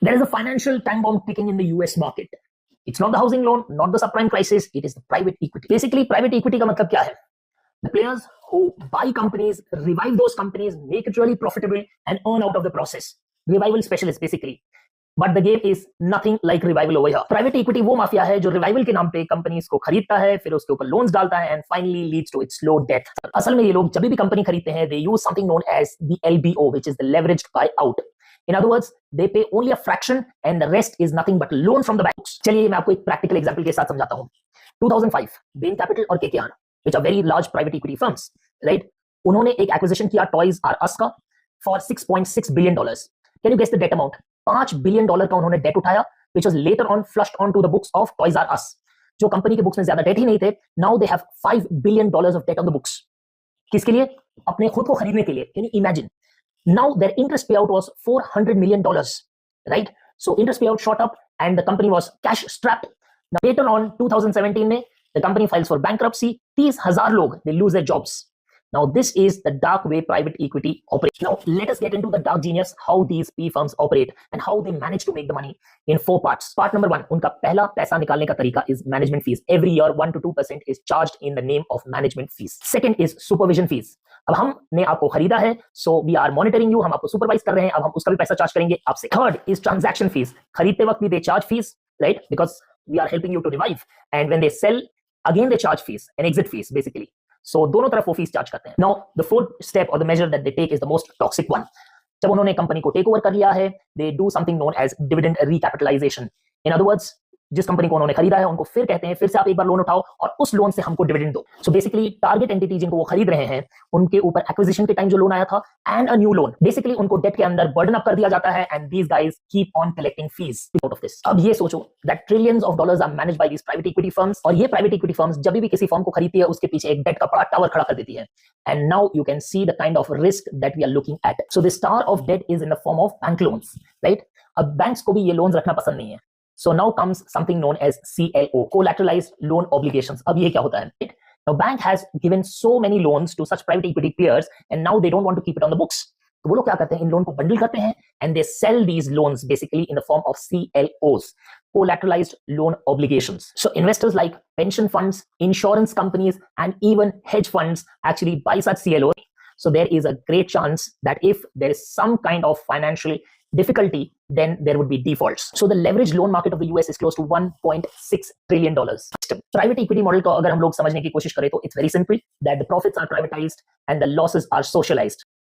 There is a financial time bomb ticking in the US market. It's not the housing loan, not the subprime crisis, it is the private equity. Basically, private equity का मतलब क्या है? The players who buy companies, revive those companies, make it really profitable and earn out of the process. Revival specialists basically. But the game is nothing like revival over here. Private equity वो mafia है जो revival के नाम पे companies को खरीदता है, फिर उसके ऊपर लोन्स डालता है and finally leads to its slow death. असल में ये लोग जब भी कंपनी खरीदते हैं, they use something known as the LBO, which is the leveraged buyout. In other words, they pay only a fraction and the rest is nothing but loan from the banks. चलिए मैं आपको एक practical example के साथ समझाता हूँ. 2005, Bain Capital और KKR, which are very large private equity firms, right? उन्होंने एक acquisition किया Toys R Us का for $6.6 billion. Can you guess the debt amount? $5 billion का उन्होंने डेट उठाया, which was later on flushed onto the books of Toys R Us. जो company के books में ज्यादा डेट ही नहीं थे, now they have $5 billion of debt on the books. किसके लिए? अपने खुद को खरीदने के लिए. Can you imagine? Now their interest payout was $400 million, right? So interest payout shot up and the company was cash strapped. Now later on 2017 में the company files for bankruptcy. 30,000 लोग they lose their jobs. Now this is the dark way private equity operates. Now let us get into the dark genius, how these P firms operate and how they manage to make the money in 4 parts. Part number 1, उनका पहला पैसा निकालने का तरीका is management fees. Every year 1 to 2% is charged in the name of management fees. Second is supervision fees. अब हमने आपको खरीदा है, so we are monitoring you, हम आपको supervise कर रहे हैं, अब हम उसका भी पैसा चार्ज करेंगे आपसे. Third is transaction fees. खरीदते वक्त भी they charge fees, right? Because we are helping you to revive. And when they sell, again they charge fees and exit fees basically. So दोनों तरफ वो फीस चार्ज करते हैं. Now the fourth step or the measure that they take is the most toxic one. जब उन्होंने company को take over कर लिया है, they do something known as dividend recapitalization. In other words, जिस कंपनी को उन्होंने खरीदा है उनको फिर कहते हैं फिर से आप एक बार लोन उठाओ और उस लोन से हमको डिविडेंड दो. सो बेसिकली टारगेट एंटिटी जिनको वो खरीद रहे हैं उनके ऊपर एक्विजिशन के टाइम जो लोन आया था and a new loan, basically उनको डेट के अंदर बर्डन अप कर दिया जाता है and these guys keep on collecting fees out of this. अब ये सोचो that trillions of dollars are managed by these private equity firms, और ये प्राइवेट इक्विटी फर्म्स जब भी किसी फर्म को खरीदती है उसके पीछे एक डेट का बड़ा टावर खड़ा कर देती है. And now you can see the kind of risk that we are looking at. So this tower of debt is in the form of bank loans, right? अब banks को भी ये loans रखना पसंद नहीं है. So now comes something known as CLO, collateralized loan obligations. अब ये क्या होता है? Right? Now bank has given so many loans to such private equity players and now they don't want to keep it on the books. तो वो लोग क्या करते हैं? इन लोन को बंडल करते हैं and they sell these loans basically in the form of CLOs, collateralized loan obligations. So investors like pension funds, insurance companies and even hedge funds actually buy such CLOs. So there is a great chance that if there is some kind of financial difficulty, then there would be defaults. So the leveraged loan market of the US is close to $1.6 trillion. Private equity model को अगर हम लोग समझने की कोशिश करें तो it's very simple that the profits are privatized and the losses are socialized.